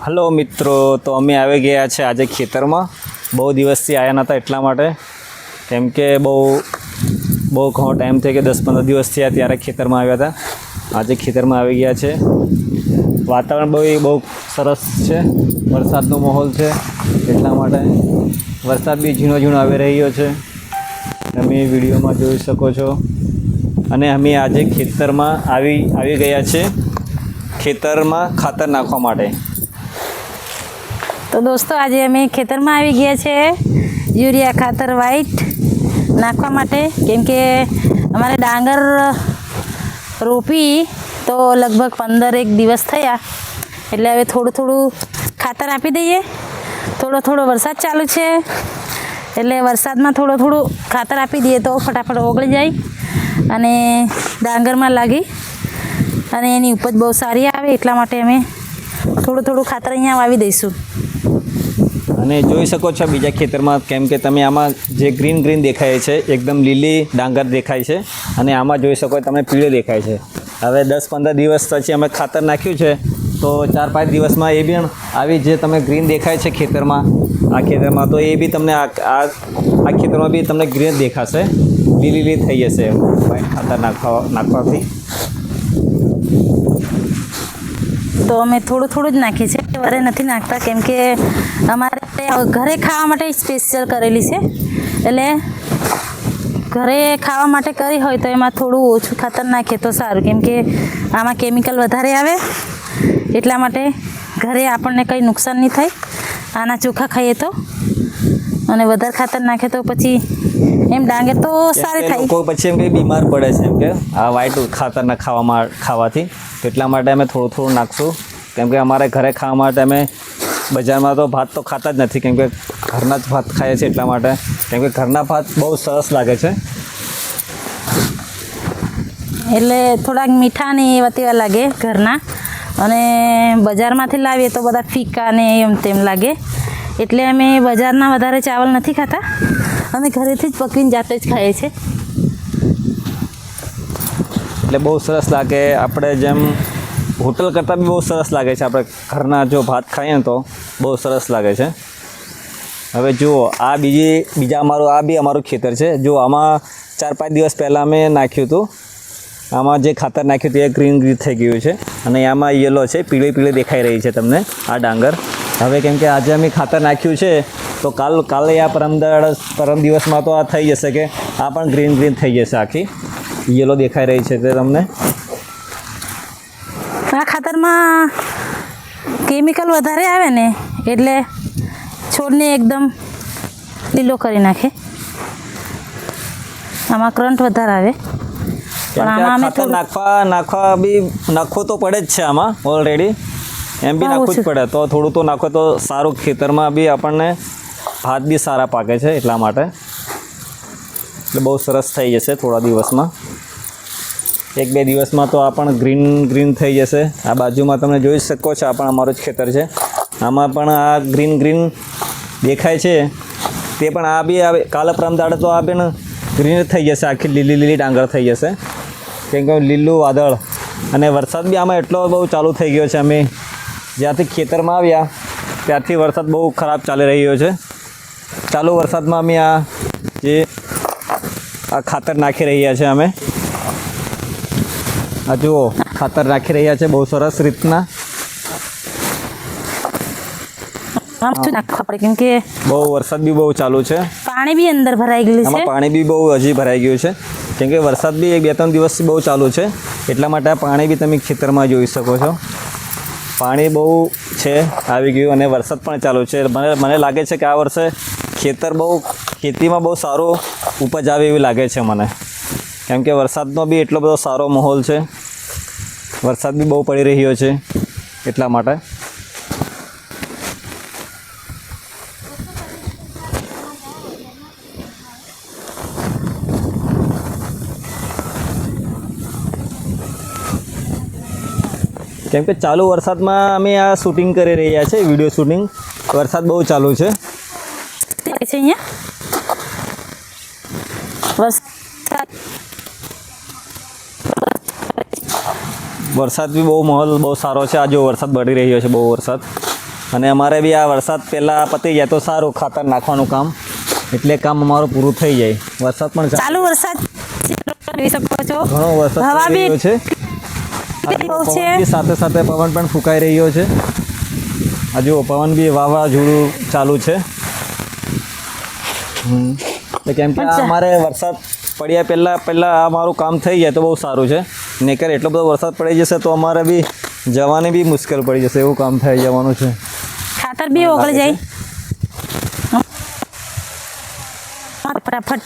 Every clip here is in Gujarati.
હલો મિત્રો, તો અમે આવી ગયા છે આજે ખેતરમાં. બહુ દિવસથી આવ્યા નહોતા એટલા માટે, કેમ કે બહુ ઘણો ટાઈમ થઈ ગયો, 10-15 દિવસ થયા ત્યારે ખેતરમાં આવ્યા હતા. આજે ખેતરમાં આવી ગયા છે. વાતાવરણ બહુ સરસ છે, વરસાદનો માહોલ છે એટલા માટે. વરસાદ બી ઝીણો ઝીણો આવી રહ્યો છે, તમે વિડીયોમાં જોઈ શકો છો. અને અમે આજે ખેતરમાં આવી ગયા છે, ખેતરમાં ખાતર નાખવા માટે. તો દોસ્તો આજે અમે ખેતરમાં આવી ગયા છે યુરિયા ખાતર વ્હાઈટ નાખવા માટે, કેમ કે અમારે ડાંગર રોપી તો લગભગ 15 દિવસ થયા, એટલે હવે થોડું ખાતર આપી દઈએ. થોડો વરસાદ ચાલુ છે એટલે વરસાદમાં થોડું ખાતર આપી દઈએ તો ફટાફટ ઓગળી જાય અને ડાંગરમાં લાગી અને એની ઉપજ બહુ સારી આવે. એટલા માટે અમે થોડું ખાતર અહીંયા વાવી દઈશું. અને જોઈ શકો છો બીજા ખેતરમાં, કેમ કે તમે આમાં જે ગ્રીન દેખાય છે, એકદમ લીલી ડાંગર દેખાય છે, અને આમાં જોઈ શકો તમે પીળો દેખાય છે. હવે 10-15 દિવસ પછી અમે ખાતર નાખ્યું છે, તો 4-5 દિવસમાં એ બી આવી જે તમે ગ્રીન દેખાય છે ખેતરમાં, આ ખેતરમાં, તો એ બી તમને આ ખેતરમાં બી તમને ગ્રીન દેખાશે, લીલી થઈ જશે ખાતર નાખવાથી. તો અમે થોડું જ નાખીએ છીએ, વધારે નથી નાખતા, કેમ કે અમારે ઘરે ખાવા માટે સ્પેશિયલ કરેલી છે. એટલે ઘરે ખાવા માટે કરી હોય તો એમાં થોડું ઓછું ખાતર નાખીએ તો સારું, કેમ કે આમાં કેમિકલ વધારે આવે. એટલા માટે ઘરે આપણને કંઈ નુકસાન નહીં થાય આના ચોખા ખાઈએ તો. અને વધારે ખાતર નાખે તો પછી એમ ડાંગર તો સારી થાય, કોઈ પછી એમ કે બીમાર પડે છે, એમ કે આ વ્હાઈટ ખાતરના ખાવાથી. એટલા માટે અમે થોડું નાખશું, કેમ કે અમારે ઘરે ખાવા માટે અમે બજારમાં તો ભાત તો ખાતા જ નથી, કેમ કે ઘરના જ ભાત ખાઈએ છીએ. એટલા માટે, કેમ કે ઘરના ભાત બહુ સરસ લાગે છે. એટલે થોડાક મીઠા ને એવા તેવા લાગે ઘરના, અને બજારમાંથી લાવીએ તો બધા ફીકા ને એમ તેમ લાગે. એટલે અમે બજારના વધારે ચાવલ નથી ખાતા, અમે ઘરેથી જ પકવીને જાતે જ ખાઈએ છીએ. એટલે બહુ સરસ લાગે, આપણે જેમ હોટલ કરતાં બી બહુ સરસ લાગે છે. આપણે ઘરના જો ભાત ખાઈએ ને તો બહુ સરસ લાગે છે. હવે જુઓ, આ બીજા અમારું ખેતર છે. જો આમાં 4-5 દિવસ પહેલાં અમે નાખ્યું હતું. આમાં જે ખાતર નાખ્યું હતું એ ગ્રીન થઈ ગયું છે, અને આમાં યલો છે, પીળી દેખાઈ રહી છે તમને આ ડાંગર. હવે કેમ કે આજે અમે ખાતર નાખ્યું છે, તો કાલે આ પરમ દિવસમાં તો આ થઈ જશે કે આ પણ ગ્રીન થઈ જશે, આખી યલો દેખાઈ રહી છે તે તમને. આ ખાતરમાં કેમિકલ વધારે આવે ને એટલે છોડને એકદમ લીલો કરી નાખે. આમાં કરંટ વધારે આવે, પણ આમાં અમે નાખવો તો પડે જ છે આમાં ઓલરેડી, એમ બી નાખવું જ પડે. તો થોડું તો નાખો તો સારું, ખેતરમાં બી આપણને ભાત બી સારા પાકે છે. એટલા માટે એટલે બહુ સરસ થઈ જશે થોડા દિવસમાં, 1-2 દિવસમાં તો આ પણ ગ્રીન થઈ જશે. આ બાજુમાં તમે જોઈ શકો છો, આ પણ અમારું જ ખેતર છે. આમાં પણ આ ગ્રીન દેખાય છે, તે પણ આ બી કાલે પરમ દાડે તો આ પણ ગ્રીન થઈ જશે, આખી લીલી ડાંગર થઈ જશે, કેમ કે લીલું વાદળ. અને વરસાદ બી આમાં એટલો બહુ ચાલુ થઈ ગયો છે. અમે જ્યાંથી ખેતરમાં આવ્યા ત્યારથી વરસાદ બહુ ખરાબ ચાલી રહ્યો છે. ચાલુ વરસાદમાં અમે આ ખાતર નાખી રહ્યા છે. અમે આ જુઓ, ખાતર નાખી રહ્યા છે બહુ સરસ રીતના. નાખવા પડે, કેમ કે બહુ વરસાદ બી બહુ ચાલુ છે, પાણી બી અંદર ભરાઈ ગયેલું છે. આમાં પાણી બી બહુ હજી ભરાઈ ગયું છે, કેમ કે વરસાદ બી 2-3 દિવસથી બહુ ચાલુ છે. એટલા માટે આ પાણી બી તમે ખેતરમાં જોઈ શકો છો. પાણી બહુ છે આવી ગયું, અને વરસાદ પણ ચાલુ છે. મને લાગે છે કે આ વર્ષે ખેતીમાં બહુ સારો ઉપજ આવે એવી લાગે છે મને, કેમ કે વરસાદનો બી એટલો બધો સારો માહોલ છે. વરસાદ બી બહુ પડી રહ્યો છે. એટલા માટે કેમ કે ચાલુ વરસાદમાં અમે આ શૂટિંગ કરી રહ્યા છે, વિડીયો શૂટિંગ. વરસાદ બહુ ચાલુ છે. વરસાદ બી બહુ માહોલ બહુ સારો છે. આ જો વરસાદ પડી રહ્યો છે, બહુ વરસાદ. અને અમારે બી આ વરસાદ પહેલાં પતી જાય તો સારું ખાતર નાખવાનું કામ, એટલે કામ અમારું પૂરું થઈ જાય. વરસાદ પણ ચાલુ વરસાદ જોઈ શકો છો. ઘણો વરસાદ હવા પડી રહ્યો છે. બહુ છે. પવન બી સાથે સાથે પવન પણ ફૂંકાઈ રહ્યો છે. હજુ પવન બી વાવાઝોડું ચાલુ છે. તો કેમ કે આ અમારે વરસાદ પડ્યા પહેલાં આ મારું કામ થઈ જાય તો બહુ સારું છે. નહીંતર એટલો બધો વરસાદ પડી જશે તો અમારે બી જવાની બી મુશ્કેલ પડી જશે, એવું કામ થઈ જવાનું છે. ખાતર બી ઓગળી જાય ફટાફટ.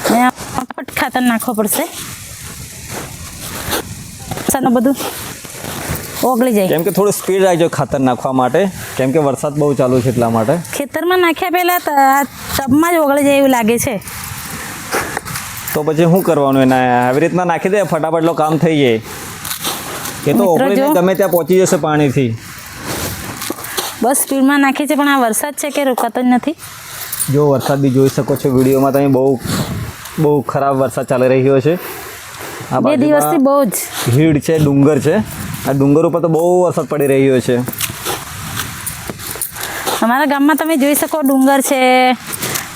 ફટાફટ ખાતર નાખવું પડશે, વરસાદનું બધું ઓગળી જાય. કેમ કે થોડી સ્પીડ રાખજો ખાતર નાખવા માટે, કેમ કે વરસાદ બહુ ચાલુ છે એટલા માટે. ખેતરમાં નાખ્યા પહેલાં ટબમાં જ ઓગળી જાય એવું લાગે છે. તો પછી શું કરવાનું એના? આવી રીતના નાખી દે ફટાફટ લો કામ થઈ જાય. એ તો ઓગળીને ગમે ત્યાં પહોંચી જશે પાણીથી. બસ સ્પીડમાં નાખી છે, પણ આ વરસાદ છે કે રોકાતો જ નથી. જો વરસાદ બી જોઈ શકો છો વિડીયોમાં તમે, બહુ ખરાબ વરસાદ ચાલી રહ્યો છે. આ 2 દિવસથી બહુ જ ભીડ છે, ડુંગર છે. આ ડુંગર ઉપર તો બહુ વરસાદ પડી રહ્યો છે. અમારા ગામમાં તમે જોઈ શકો ડુંગર છે,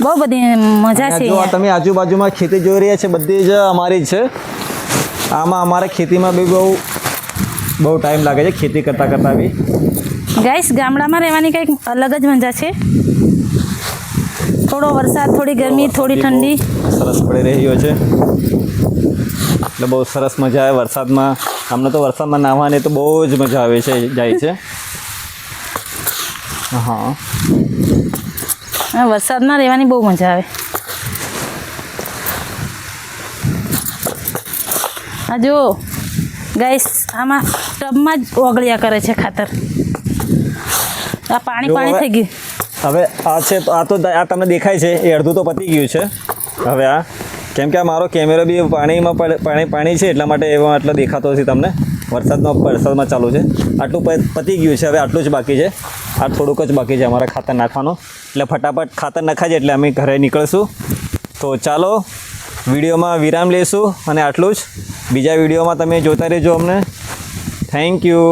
બહુ બધી મજા છે. જો તમે આજુબાજુમાં ખેતી જોઈ રહ્યા છે, બધી જ અમારી જ છે. આમાં અમારે ખેતીમાં બી બહુ ટાઈમ લાગે છે, ખેતી કરતાં બી. ગાઈસ, ગામડામાં રહેવાની કંઈક અલગ જ મજા છે. થોડો વરસાદ, થોડી ગરમી, થોડી ઠંડી, સરસ પડી રહ્યો છે. એટલે બહુ સરસ મજા આવે વરસાદમાં. અમને તો વરસાદમાં નાહવાની તો બહુ જ મજા આવે છે, જાય છે. હા, વરસાદમાં રહેવાની બહુ મજા આવે. આ જો ગાઈસ, આમાં ટબમાં જ ઓગળ્યા કરે છે ખાતર. આ પાણી થઈ ગયું. હવે આ છે આ તમને દેખાય છે એ અડધું તો પતી ગયું છે. હવે આ કેમ કે આ મારો કેમેરો બી પાણીમાં પાણી છે એટલા માટે એમાં આટલો દેખાતો નથી તમને. વરસાદમાં ચાલુ છે. આટલું પતી ગયું છે, હવે આટલું જ બાકી છે. આ થોડુંક જ બાકી છે અમારે ખાતર નાખવાનું. એટલે ફટાફટ ખાતર નખાય છે એટલે અમે ઘરે નીકળશું. તો ચાલો વિડીયોમાં વિરામ લઈશું અને આટલું જ. બીજા વિડીયોમાં તમે જોતા રહેજો અમને. Thank you.